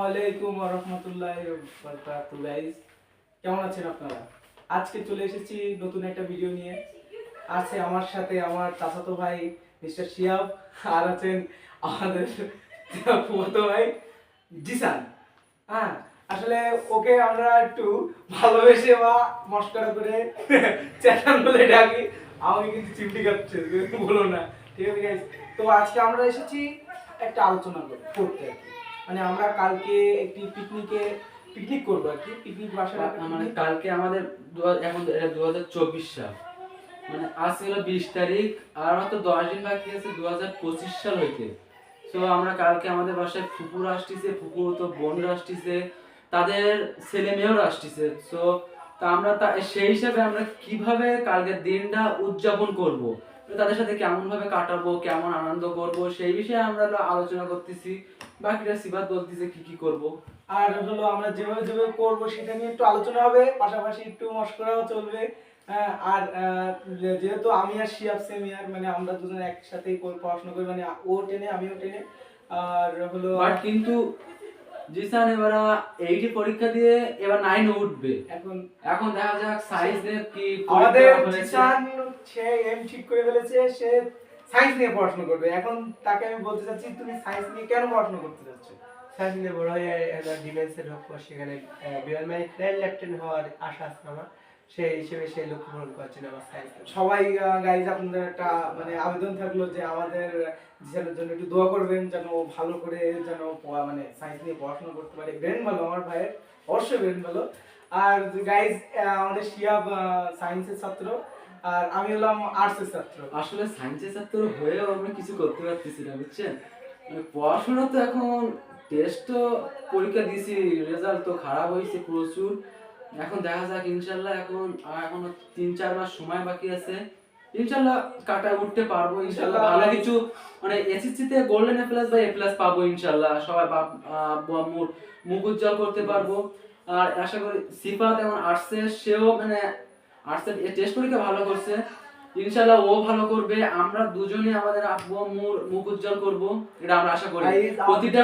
আলাইকুম ওয়া রাহমাতুল্লাহি ওয়া বারাকাতুহু গাইস, কেমন আছেন আপনারা? আজকে চলে এসেছি নতুন একটা ভিডিও নিয়ে। আছে আমার সাথে আমার চাচাতো ভাই মিস্টার শিহাব, আর আছেন আমাদের ফুফাতো ভাই জিসান। হ্যাঁ, আসলে ওকে আমরা একটু ভালোবেসে বা মস্করা করে চ্যাটান বলে ডাকি। আমি কিন্তু চিমটি কাটছে, বলো না, ঠিক আছে গাইস? তো আজকে আমরা এসেছি একটা আলোচনা করতে আর কি। মানে আমরা কালকে একটি পিকনিক করবো আর কি, পিকনিক বাসায় মানে কালকে আমাদের এখন এটা 2024 সাল, মানে আজ হলো 20 তারিখ, আর মাত্র 10 দিন বাকি আছে 2025 সাল হইতে। তো আমরা কালকে আমাদের বাসায় ফুপুরা আসতেছে, ফুপুর তো বোনরা আসতেছে, তাদের ছেলে মেয়েরা আসতেছে। তো আমরা সেই হিসাবে আমরা কিভাবে কালকের দিনটা উদযাপন করব, তাদের সাথে কেমন ভাবে কাটাবো, কেমন আনন্দ করব, সেই বিষয়ে আমরা আলোচনা করতেছি। বাকিটা সিবাত বলতেছে কি কি করব। আর হলো আমরা যেভাবে যেভাবে করবো সেটা নিয়ে একটু আলোচনা হবে, পাশাপাশি একটু মশকরাও চলবে। আর যেহেতু আমি আর শিয়াব সেম ইয়ার, মানে আমরা দুজন একসাথেই পড়াশোনা করি, মানে ও টেনে আমিও টেনে। আর হলো বাট কিন্তু জিসান এবার 8 পরীক্ষা দিয়ে এবার 9 উঠবে। এখন এখন দেখা যাক সায়েন্স নিয়ে কি আমাদের পরীক্ষা হয়েছে। জিসান সে এম ঠিক করে ফেলেছে, সে সায়েন্স নিয়ে পড়াশোনা করবে। এখন তাকে আমি বলতে চাচ্ছি, তুমি সায়েন্স নিয়ে কেন পড়াশোনা করতে চাচ্ছ? সায়েন্স নিয়ে বড় হয়ে ডিফেন্সে ঢুকবো, সেখানে বিমান বাহিনী ফ্লাইট লেফটেন্যান্ট হওয়ার আশা আছে আমার। সেই হিসেবে সেই লক্ষ্য পূরণ করছেন আমার সায়েন্স। সবাই গাইজ আপনাদের একটা মানে আবেদন থাকলো যে আমাদের জিসানের জন্য একটু দোয়া করবেন, যেন ও ভালো করে যেন মানে সায়েন্স নিয়ে পড়াশোনা করতে পারে। ব্রেন ভালো আমার ভাইয়ের, অবশ্যই ব্রেন ভালো। আর গাইজ আমাদের শিয়াব সায়েন্সের ছাত্র, আর আমি হলাম আর্টসের ছাত্র। আসলে সায়েন্সের ছাত্র হয়েও আমরা কিছু করতে পারতেছি না, বুঝছেন? মানে পড়াশোনা তো এখন টেস্ট তো পরীক্ষা দিয়েছি, রেজাল্ট তো খারাপ হয়েছে প্রচুর। এখন দেখা যাক ইনশাল্লাহ, এখন 3-4 মাস সময় বাকি আছে। ইনশাল্লাহ কাটায় উঠতে পারবো ইনশাল্লাহ। ভালো কিছু মানে এসএসসি তে গোল্ডেন এ প্লাস বা এ প্লাস পাবো ইনশাল্লাহ। সবাই আব্বু আম্মুর মুখ উজ্জ্বল করতে পারবো। আর আশা করি সিফাত এবং আর্টসের সেও মানে আর্টসের টেস্ট পরীক্ষা ভালো করছে, ইনশাআল্লাহ ও ভালো করবে। আমরা দুজনেই আমাদের আব্বু আম্মুর মুখ উজ্জ্বল করব, এটা আমরা আশা করি। প্রতিটা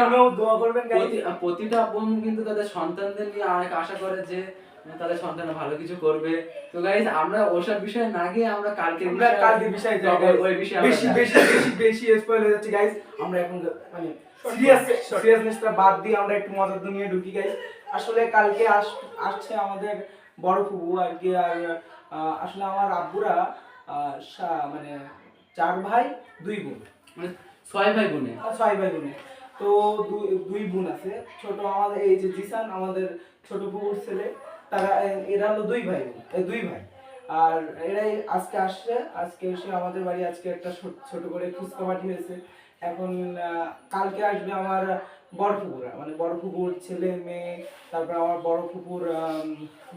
আব্বু আম্মু কিন্তু তাদের সন্তানদের নিয়ে অনেক আশা করে যে তাদের সন্তান ভালো কিছু করবে। তো গাইস, আমরা ওসব বিষয়ে না গিয়ে আমরা কালকের বিষয়ে যাব। ওই বিষয়ে বেশি স্পয়েল হয়ে যাচ্ছে গাইস। আমরা এখন মানে সিরিয়াসনেসটা বাদ দিয়ে আমরা একটু মজার দুনিয়ায় ঢুকি গাইস। আসলে কালকে আসছে আমাদের বড় ফুফু আর কি। আর আসলে আমার আব্বুরা মানে 4 ভাই 2 বোন, মানে 6 ভাই বোনে। 6 ভাই বোনে। তো দুই বোন আছে। ছোট আমাদের এই যে জিসান, আমাদের ছোট ফুফুর ছেলে, তারা এরা হলো 2 ভাই বোন, 2 ভাই। আর এরাই আজকে আসছে, আজকে এসে আমাদের বাড়ি আজকে একটা ছোট করে ফুচকা পার্টি হয়েছে। এখন কালকে আসবে আমার বড় ফুপুরা, মানে বড় ফুপুর ছেলে মেয়ে, তারপর আমার বড় ফুপুর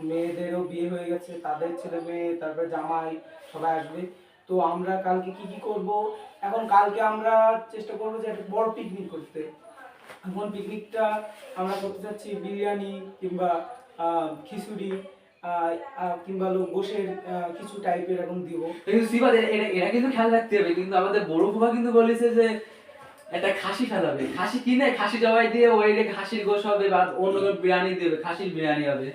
মেয়েদেরও বিয়ে হয়ে গেছে, তাদের ছেলে মেয়ে, তারপর জামাই, সবাই আসবে। তো আমরা কালকে কি কি করব? এখন কালকে আমরা চেষ্টা করব যে একটা বড় পিকনিক করতে। এখন পিকনিকটা আমরা করতে চাচ্ছি বিরিয়ানি কিংবা খিচুড়ি কিংবা গোশের কিছু টাইপের এখন দিব। কিন্তু সিবাদ এটা কিন্তু খেয়াল রাখতে হবে, কিন্তু আমাদের বড় ফুফা কিন্তু বলেছে যে একটা খাসি ফেলাবে, খাসি কিনে খাসি জবাই দিয়ে ওই খাসির গোশ হবে বা অন্য কোনো বিরিয়ানি দেবে, খাসির বিরিয়ানি হবে।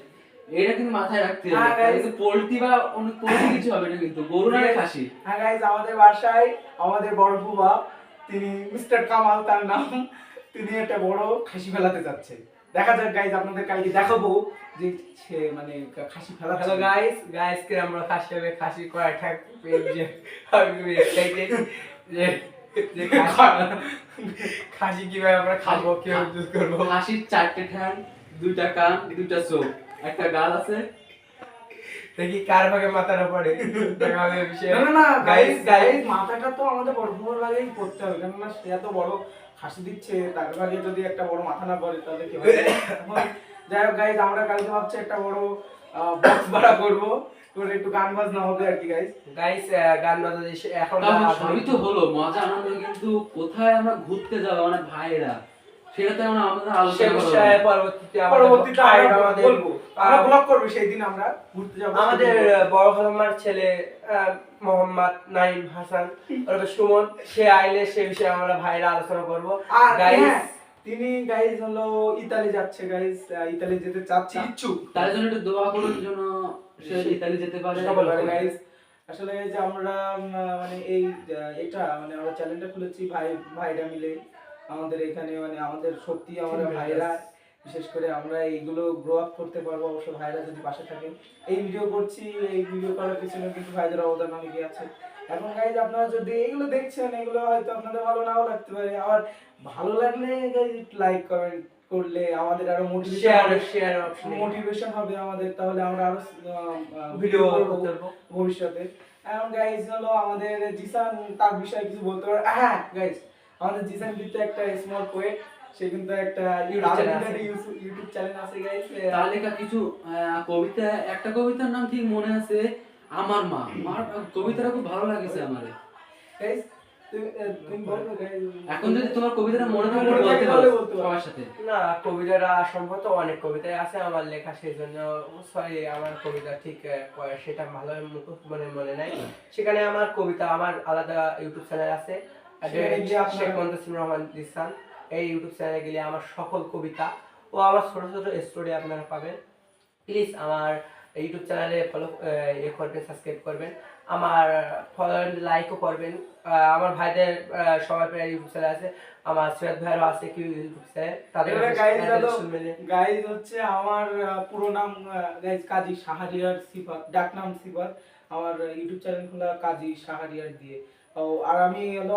এটা কিন্তু মাথায় রাখতে হবে। কিন্তু পোল্ট্রি বা অন্য পোল্ট্রি কিছু হবে না, কিন্তু গরু না খাসি। হ্যাঁ গাইস, আমাদের বাসায় আমাদের বড় ফুফা, তিনি মিস্টার কামাল তার নাম, তিনি একটা বড় খাসি ফেলাতে যাচ্ছে। দেখা যাক গাইস, আপনাদের কালকে দেখাবো যে সে মানে খাসি ফেলা। হ্যালো গাইস কে আমরা খাসি হবে, খাসি করা ঠাক যে আমি এক্সাইটেড যে যে খাসি কিভাবে আমরা খাবো, কিভাবে ইউজ করব। খাসির 4টে ঠ্যাং, 2টা কান, 2টা চোখ, একটা গাল আছে। দেখি কার ভাগে মাথাটা পড়ে, দেখা হবে বিষয়। না গাইস, মাথাটা তো আমাদের বড় ফুফার ভাগেই পড়তে হবে, কেননা সে এত বড় খাসি দিচ্ছে, তার ভাগে যদি একটা বড় মাথা না পড়ে তাহলে কি হবে? যাই হোক গাইস, আমরা কালকে ভাবছি একটা বড় বক্স ভাড়া করবো, তোর একটু গান বাজনা হবে আর কি গাইস। গান বাজনা এখন সবই তো হলো মজা আনন্দ, কিন্তু কোথায় আমরা ঘুরতে যাবো মানে ভাইরা, সেটা তো আমাদের আলোচনা পরবর্তীতে আমাদের বলবো, আমরা ব্লগ করব সেই দিন আমরা ঘুরতে যাব। আমাদের বড় খালাম্মার ছেলে মোহাম্মদ নাইম হাসান ওরফে সুমন, সে আইলে সে বিষয়ে আমরা ভাইরা আলোচনা করব। গাইস তিনি গাইজ হলো ইতালি যাচ্ছে গাইজ, ইতালি যেতে চাচ্ছে ইচ্ছুক। তার জন্য একটু দোয়া করুন যেন সে ইতালি যেতে পারে। গাইজ আসলে যে আমরা মানে এই এটা মানে আমরা চ্যানেলটা খুলেছি ভাইরা মিলে আমাদের এখানে, মানে আমাদের সত্যি আমরা ভাইরা, বিশেষ করে আমরা এইগুলো গ্রো আপ করতে পারবো অবশ্য ভাইরা যদি পাশে থাকে। এই ভিডিও করছি, এই ভিডিও করার পিছনে কিন্তু ভাইদের অবদান অনেকই আছে। এখন গাইজ আপনারা যদি এগুলো দেখছেন, এগুলো হয়তো আপনাদের ভালো নাও লাগতে পারে, আবার ভালো লাগলে গাইজ লাইক কমেন্ট করলে আমাদের আরো মোটিভেশন হবে আমাদের, তাহলে আমরা আরো ভিডিও করবো ভবিষ্যতে। এখন গাইজ হলো আমাদের জিসান তার বিষয়ে কিছু বলতে পারে। হ্যাঁ গাইজ, আমাদের জিসান কিন্তু একটা স্মল পোয়েট, সে কিন্তু একটা ইউটিউব চ্যানেল আছে গাইজ। তার লেখা কিছু কবিতা, একটা কবিতার নাম ঠিক মনে আছে, আমার মা। আমার কবিতাটা খুব ভালো লাগছে আমার। গাইজ তুমি বলো গাইজ, এখন যদি তোমার কবিতাটা মনে থাকে বলতে পারো সবার সাথে। না, কবিতাটা সম্ভবত অনেক কবিতায় আছে আমার লেখা, সেই জন্য সরি আমার কবিতা ঠিক সেটা ভালো মনে নাই। সেখানে আমার কবিতা, আমার আলাদা ইউটিউব চ্যানেল আছে, শেখ মুনতাসির রহমান জিসান। এই ইউটিউব চ্যানেলে গেলে আমার সকল কবিতা ও আমার ছোট ছোট স্টোরি আপনারা পাবেন। প্লিজ আমার ইউটিউব চ্যানেলে ফলো করবেন, সাবস্ক্রাইব করবেন, আমার ফলোয়ার লাইকও করবেন। আমার ভাইদের সবার প্রায় ইউটিউব চ্যানেল আছে, আমার সৈয়দ ভাইয়েরও আছে কি ইউটিউব চ্যানেল, তাদের গাইজ হচ্ছে আমার পুরো নাম গাইজ কাজী শাহরিয়ার সিফাত, ডাকনাম সিফাত। আমার ইউটিউব চ্যানেল খোলা কাজী শাহরিয়ার দিয়ে। আর আমি হলো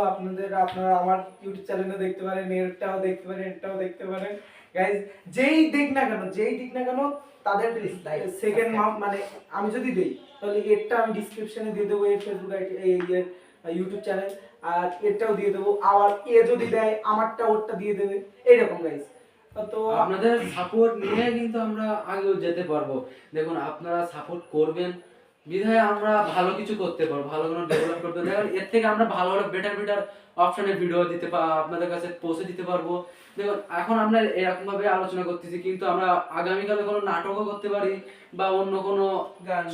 আপনারা আমার ইউটিউব চ্যানেলে দেখতে পারেন, এরটাও দেখতে পারেন, এরটাও দেখতে পারেন গাইজ। যেই দিক না কেন তাদের সেকেন্ড মানে আমি যদি দেই তাহলে এরটা আমি ডিসক্রিপশনে দিয়ে দেবো, এর ফেসবুক ইউটিউব চ্যানেল, আর এরটাও দিয়ে দেবো। আবার এ যদি দেয় আমারটা ওরটা দিয়ে দেবে, এইরকম গাইজ। তো আপনাদের সাপোর্ট নিয়ে কিন্তু আমরা আগেও যেতে পারবো। দেখুন আপনারা সাপোর্ট করবেন বিধায় আমরা ভালো কিছু করতে পারবো, ভালো কোনো ডেভেলপ করতে পারবো। এর থেকে আমরা ভালো বেটার অপশনে ভিডিও দিতে আপনাদের কাছে পৌঁছে দিতে পারবো। দেখুন এখন আমরা এরকম ভাবে আলোচনা করতেছি, কিন্তু আমরা আগামীকালে কোনো নাটকও করতে পারি বা অন্য কোনো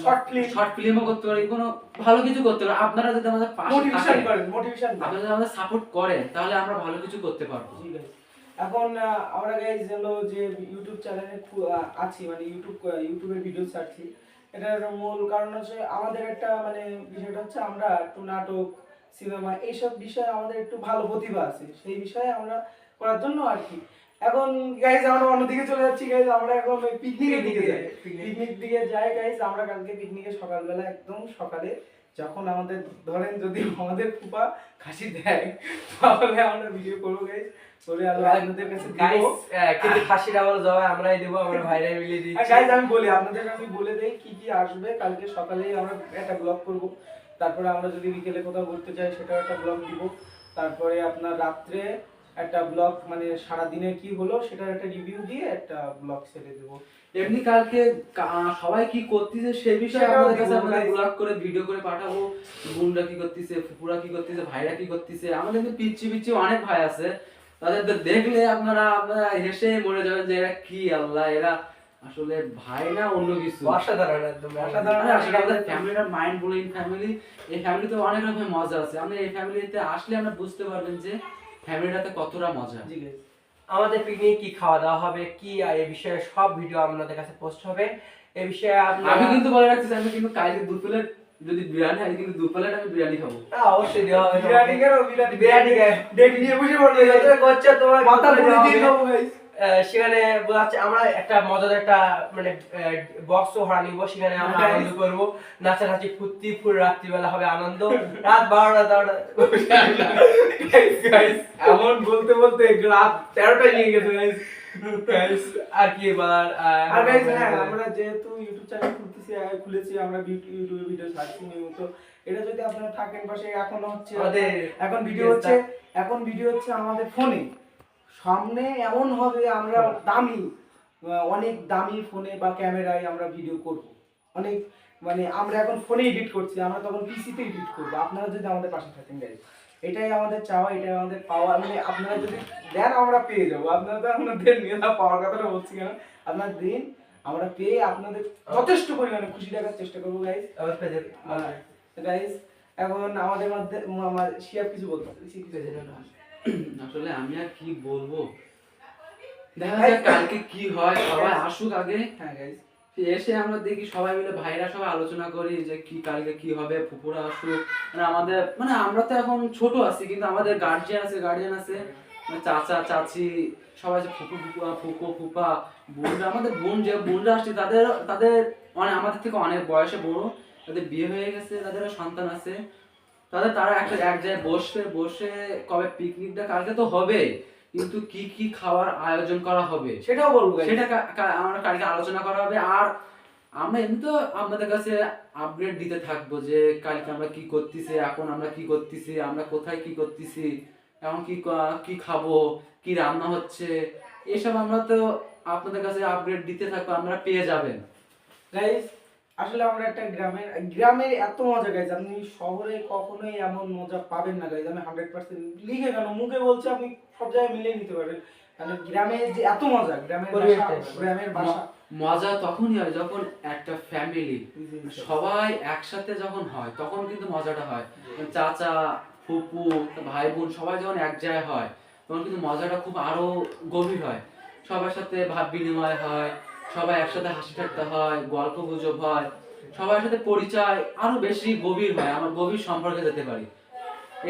শর্ট ফিল্মও করতে পারি, কোনো ভালো কিছু করতে পারি। আপনারা যদি আমাদের পাশে মোটিভেশন আপনারা যদি আমাদের সাপোর্ট করেন তাহলে আমরা ভালো কিছু করতে পারবো। এখন আমরা গাইজ হলো যে ইউটিউব চ্যানেলে আছি, মানে ইউটিউবের ভিডিও ছাড়ছি, এটার মূল কারণ হচ্ছে আমাদের একটা মানে বিষয়টা হচ্ছে আমরা একটু নাটক, সিনেমা এইসব বিষয়ে আমাদের একটু ভালো প্রতিভা আছে, সেই বিষয়ে আমরা করার জন্য আর কি। এখন গাইজ আমরা অন্যদিকে চলে যাচ্ছি গাইজ, আমরা এখন পিকনিকের দিকে যাই গাইজ। আমরা কালকে পিকনিকে সকালবেলা একদম সকালে যখন আমাদের ধরেন যদি আমাদের ফুপা খাসি দেয় তাহলে আমরা ভিডিও করবো গাইজ, করে আপনাদের কাছে গাইস কিন্তু খাসির আবার জবাই আমরাই দেব, আমরা ভাইরাই মিলে দিচ্ছি। গাইজ আমি বলি আপনাদের, আমি বলে দেই কি কি আসবে। কালকে সকালে আমরা একটা ব্লগ করব, তারপরে আমরা যদি বিকেলে কোথাও ঘুরতে যাই সেটাও একটা ব্লগ দিব, তারপরে আপনার রাত্রে একটা ব্লগ মানে সারা দিনে কি হলো সেটার একটা রিভিউ দিয়ে একটা ব্লগ ছেড়ে দেব। এমনি কালকে সবাই কি করতেছে সেই বিষয়ে আমাদের কাছে আমরা ব্লগ করে ভিডিও করে পাঠাবো। বোনরা কি করতেছে, ফুপুরা কি করতেছে, ভাইরা কি করতেছে। আমাদের কিন্তু পিচ্ছি অনেক ভাই আছে, তাদের দেখলে আপনারা হেসে মরে যাবেন যে এরা কি আল্লাহ, এরা আসলে ভাই না অন্য কিছু। অসাধারণ, একদম অসাধারণ। আসলে আমাদের ফ্যামিলিটা মাইন্ড ব্লোয়িং ফ্যামিলি। এই ফ্যামিলিতে অনেক রকম মজা আছে, আপনি এই ফ্যামিলিতে আসলে আমরা বুঝতে পারবেন যে ফ্যামিলিটাতে কতটা মজা। আমাদের পিকনিক কি খাওয়া দাওয়া হবে কি এই বিষয়ে সব ভিডিও আপনাদের কাছে পোস্ট হবে। এই বিষয়ে আমি কিন্তু বলে রাখছি, আমি কিন্তু কালকে 2 প্লেট যদি বিরিয়ানি হয় কিন্তু 2 প্লেট আমি বিরিয়ানি খাবো। হ্যাঁ অবশ্যই দেওয়া হবে। বিরিয়ানি ডেট নিয়ে বসে পড়বে, করছে তোমার মাথা পুরো দিয়ে দেবো গাইস। সেখানে বোঝাচ্ছে আমরা একটা মজাদার একটা মানে বক্সও ভাড়া নিব, সেখানে আমরা আনন্দ করব, নাচানাচি ফুর্তি, পুরো রাত্রিবেলা হবে আনন্দ, রাত 12টা এমন বলতে বলতে রাত 13টায় নিয়ে গেছে গাইস। আর কি বলার। আর গাইস হ্যাঁ, আমরা যেহেতু ইউটিউব চ্যানেল খুলেছি আমরা ইউটিউবে ভিডিও ছাড়ছি নিয়মিত, এটা যদি আপনারা থাকেন পাশে। এখন ভিডিও হচ্ছে আমাদের ফোনে, সামনে এমন হবে আমরা অনেক দামি ফোনে বা ক্যামেরায় আমরা ভিডিও করব, অনেক মানে আমরা এখন ফোনে এডিট করছি, আমরা তখন পিসিতে এডিট করব। আপনারা যদি আমাদের পাশে থাকেন গাইস, এটাই আমাদের চাওয়া, এটাই আমাদের পাওয়া। মানে আপনারা যদি দেন আমরা পেয়ে যাবো, আপনারা তো আমাদের নিয়ে না পাওয়ার কথাটা বলছি কেন, আপনারা দিন আমরা পেয়ে আপনাদের যথেষ্ট পরিমাণে খুশি রাখার চেষ্টা করবো গাইস। গাইস এখন আমাদের মধ্যে আমার শিয়া কিছু বলতে আসলে আমি আর কি বলবো, দেখা যাক কালকে কি হয়, সবাই আসুক আগে। হ্যাঁ গাইস, এসে আমরা দেখি সবাই মিলে ভাইরা সবাই আলোচনা করি যে কি কালকে কি হবে, ফুপুরা আসুক। মানে আমাদের মানে আমরা তো এখন ছোট আছি, কিন্তু আমাদের গার্জিয়ান আছে মানে চাচা চাচি সবাই আছে, ফুপু ফুপা ফুপো ফুপা বোনরা, আমাদের বোনরা আসছে, তাদের তাদের মানে আমাদের থেকে অনেক বয়সে বড়, তাদের বিয়ে হয়ে গেছে, তাদেরও সন্তান আছে, তারা একটা এক জায়গায় বসে কবে পিকনিকটা কালকে তো হবে, কিন্তু কি কি খাওয়ার আয়োজন করা হবে সেটাও বলবো guys। সেটা আমরা কালকে আলোচনা করা হবে। আর আমরা এমনি তো আপনাদের কাছে আপডেট দিতে থাকবো যে কালকে আমরা কি করতেছি, এখন আমরা কি করতেছি, আমরা কোথায় কি করতেছি, এখন কি খাবো, কি রান্না হচ্ছে, এসব আমরা তো আপনাদের কাছে আপডেট দিতে থাকবো, আপনারা পেয়ে যাবেন। গাইস আসলে আমরা একটা গ্রামের এত মজা গাইস, আপনি শহরে কখনোই এমন মজা পাবেন না গাইস। আমি 100% লিখে কেন মুখে বলছি, আপনি সব জায়গায় মিলিয়ে নিতে পারবেন। মানে গ্রামে যে এত মজা, গ্রামের বাসা মজা তখনই হয় যখন একটা ফ্যামিলি সবাই একসাথে যখন হয়, তখন কিন্তু মজাটা হয়। চাচা ফুপু ভাই বোন সবাই যখন এক জায়গায় হয়, তখন কিন্তু মজাটা খুব আরো গভীর হয়। সবার সাথে ভাব বিনিময় হয়, সবাই একসাথে হাসি ঠাট্টা হয়, গল্প গুজব হয়, সবার সাথে পরিচয় আরো বেশি গভীর হয়, আমরা গভীর সম্পর্কে যেতে পারি।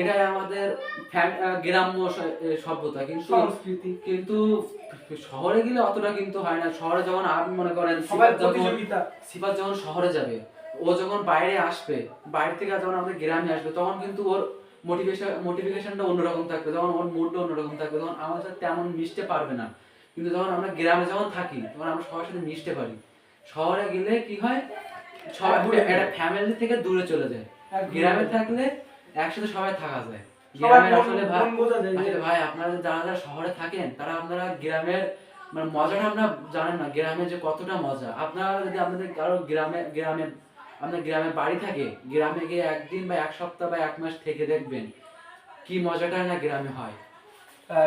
এটাই আমাদের গ্রাম্য সভ্যতা। কিন্তু শহরে গেলে অতটা কিন্তু হয় না। শহরে যখন আপনি মনে করেন সিফাত যখন শহরে যাবে, ও যখন বাইরে আসবে, বাইরে থেকে যখন আমাদের গ্রামে আসবে, তখন কিন্তু ওর মোটিভেশনটা অন্যরকম থাকবে, তখন ওর মুডটা অন্যরকম থাকবে, তখন আমাদের সাথে তেমন মিশতে পারবে না। কিন্তু যখন আমরা গ্রামে যখন থাকি, তখন আমরা সবার সাথে মিশতে পারি। শহরে গেলে কি হয়, সবাই একটা ফ্যামিলি থেকে দূরে চলে যায়। গ্রামে থাকলে একসাথে সবাই থাকা যায়। গ্রামের আসলে ভাই আপনারা যারা শহরে থাকেন, আপনারা গ্রামের মানে মজাটা আপনারা জানেন না, গ্রামে যে কতটা মজা। আপনারা যদি আপনাদের কারো আপনার গ্রামে বাড়ি থাকে, গ্রামে গিয়ে একদিন বা এক সপ্তাহ বা এক মাস থেকে দেখবেন কি মজাটা না গ্রামে হয়।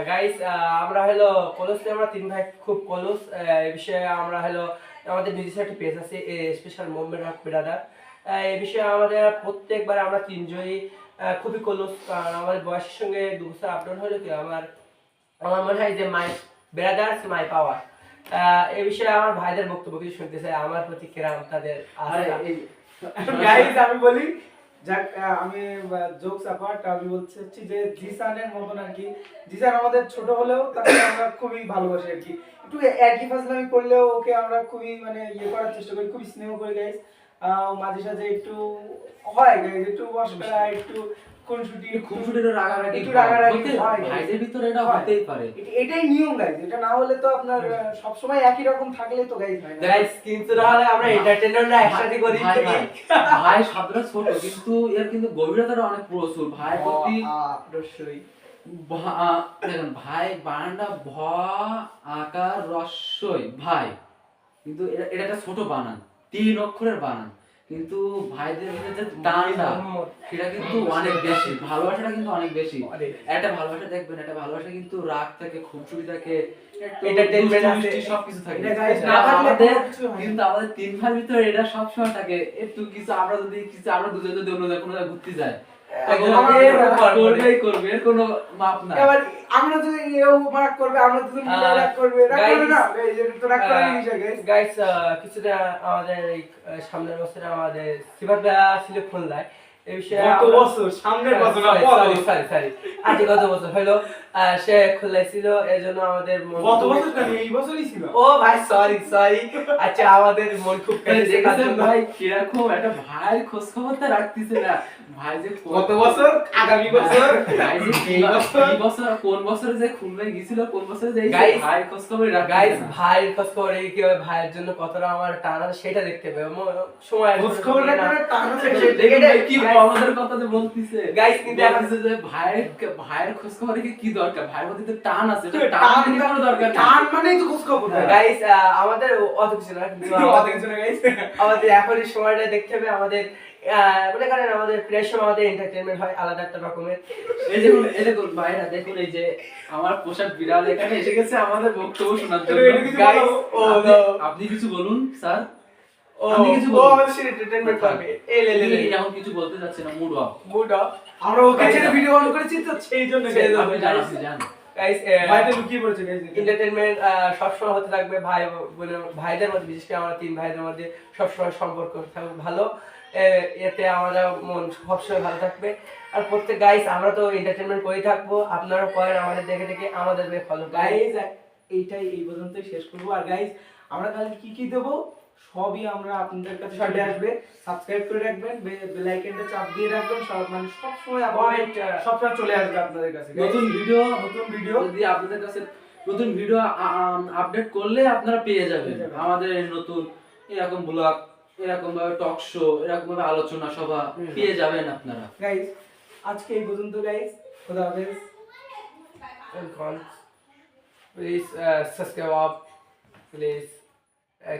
গাইস আমরা হলো কলসে, আমরা তিন ভাই খুব কলস। এই বিষয়ে আমরা হলো আমাদের নিজস্ব একটা পেজ আছে, স্পেশাল মুভমেন্ট অফ ব্রাদার। এই বিষয়ে আমাদের প্রত্যেকবার আমরা তিনজনই খুবই কলস। কারণ আমাদের বয়সের সঙ্গে 2 বছর আপডাউন হলো কি আমার মনে হয় যে মাই ব্রাদার্স মাই পাওয়ার। এই বিষয়ে আমার ভাইদের বক্তব্য কিছু শুনতে চাই, আমার প্রতি কিরাম তাদের আস্থা। গাইস আমি বলি যাক, আমি জোকস অ্যাপার্ট, আমি বলছি যে জিসানের মতন আর কি। জিসান আমাদের ছোট হলেও তাকে আমরা খুবই ভালোবাসি আর কি। একটু একই ফাজলামি করলেও ওকে আমরা খুবই মানে ইয়ে করার চেষ্টা করি, খুবই স্নেহ করি গাইস। মাঝে সাঝে একটু হয় গাইস, একটু মশকরা, একটু ভাইদের ভিতরে এটা হতেই পারে, এটাই নিয়ম গাইস। এটা না হলে তো আপনার সব সময় একই রকম থাকলে তো গাইস হয় না গাইস। কিন্তু তাহলে আমরা এন্টারটেইনাররা একসাথে করি। ভাই শব্দটা ছোট, কিন্তু এর কিন্তু গভীরতাটা অনেক প্রচুর। ভাই প্রতি অবশ্যই দেখেন, ভাই বানানটা ভ আকার রস্যই ভাই, কিন্তু এটা একটা ছোট বানান, 3 অক্ষরের বানান, কিন্তু ভাইদের যে টানটা সেটা কিন্তু অনেক বেশি, ভালোবাসাটা কিন্তু অনেক বেশি। একটা ভালোবাসা দেখবেন, একটা ভালোবাসা কিন্তু রাগ থাকে, খুনসুটি থাকে, এন্টারটেইনমেন্ট আছে, সবকিছু থাকে। কিন্তু আমাদের 3 ভাইয়ের ভিতরে এটা সবসময় থাকে। একটু কিছু আমরা দুজন যদি অন্য জায়গায় কোনো জায়গায় ঘুরতে যাই, করবে এর কোনো মাপ নাই। এবার আমরা যদি এও মার্ক করবে, আমরা যদি মিলে রাগ করবে, রাগ করবে না গাইস, এটা তো রাগ করার বিষয় গাইস। গাইস কিছুটা আমাদের এই সামনের বছরে আমাদের সিফাত ছিল খুলনায়। এই বিষয়ে গত বছর, সামনের বছর না, সরি আজ গত বছর হলো, সে খুলনায় ছিল, এজন্য আমাদের গত বছর কেন, এই বছরই ছিল। ও ভাই সরি আচ্ছা, আমাদের মন খুব দেখেছেন ভাই কিরকম একটা ভাই খোঁজ খবরটা রাখতেছে না। ভাই যে গত বছর, আগামী বছর, ভাই যে এই বছর কোন বছরে যে খুলনায় গিয়েছিল, কোন বছরে যে ভাই খোঁজ খবর রাখ। গাইস ভাইয়ের খোঁজ খবর এই কি হবে, ভাইয়ের জন্য কতটা আমার টান আছে সেটা দেখতে হবে। সময় খোঁজ খবর রাখার টান আছে, দেখে কি আমাদের কথা যে বলতিছে গাইস। কিন্তু বলতিছে যে ভাইয়ের খোঁজ খবর রেখে কি দরকার, ভাইয়ের মধ্যে তো টান আছে, টান কোনো দরকার নেই, টান মানেই তো খোঁজ খবর। গাইস আমাদের অত কিছু না, কিন্তু আমাদের এখন এই সময়টা দেখতে হবে। আমাদের মনে করেন আমাদের প্রেস আমাদের এন্টারটেইনমেন্ট হয় আলাদা একটা রকমের। এই দেখুন ভাইরা, দেখুন এই যে আমার পোশাক বিড়াল এখানে এসে গেছে আমাদের বক্তব্য শোনার জন্য। গাইস আপনি কিছু বলুন স্যার। আপনি কিছু বলুন, আমাদের এন্টারটেইনমেন্ট করবে। এখন কিছু বলতে যাচ্ছে না, মুড অফ। আমরা ওকে ছেড়ে ভিডিও অন করেছি তো সেই জন্য আপনি জানেন গাইস ভাইটা লুকিয়ে পড়েছে গাইস। এন্টারটেইনমেন্ট সবসময় হতে থাকবে ভাই বোনের ভাইদের মধ্যে, বিশেষ করে আমরা 3 ভাইদের মধ্যে সবসময় সম্পর্ক থাকবে ভালো। এতে আমরা মন সবসময় ভালো থাকবে। আর প্রত্যেক গাইস আমরা তো এন্টারটেইনমেন্ট করেই থাকবো, আপনারা করেন আমাদের দেখে দেখে, আমাদের ফলো গাইস এইটাই এই পর্যন্তই শেষ করবো। আর গাইস আমরা কালকে কি কি দেবো সবই আমরা আপনাদের কাছে চলে আসবে। সাবস্ক্রাইব করে রাখবেন, বেল আইকনটা চাপ দিয়ে রাখবেন, সব মানে সব সময় Comment, সবসময় চলে আসবে আপনাদের কাছে নতুন ভিডিও নতুন ভিডিও যদি আপনাদের কাছে নতুন ভিডিও আপডেট করলে আপনারা পেয়ে যাবেন পেয়ে যাবেন। আমাদের এই নতুন এরকম ব্লগ, এরকম ভাবে টক শো, এরকম ভাবে আলোচনা সভা পেয়ে যাবেন আপনারা। গাইস আজকে এই পর্যন্ত গাইস, খোদা হাফেজ। Please subscribe, please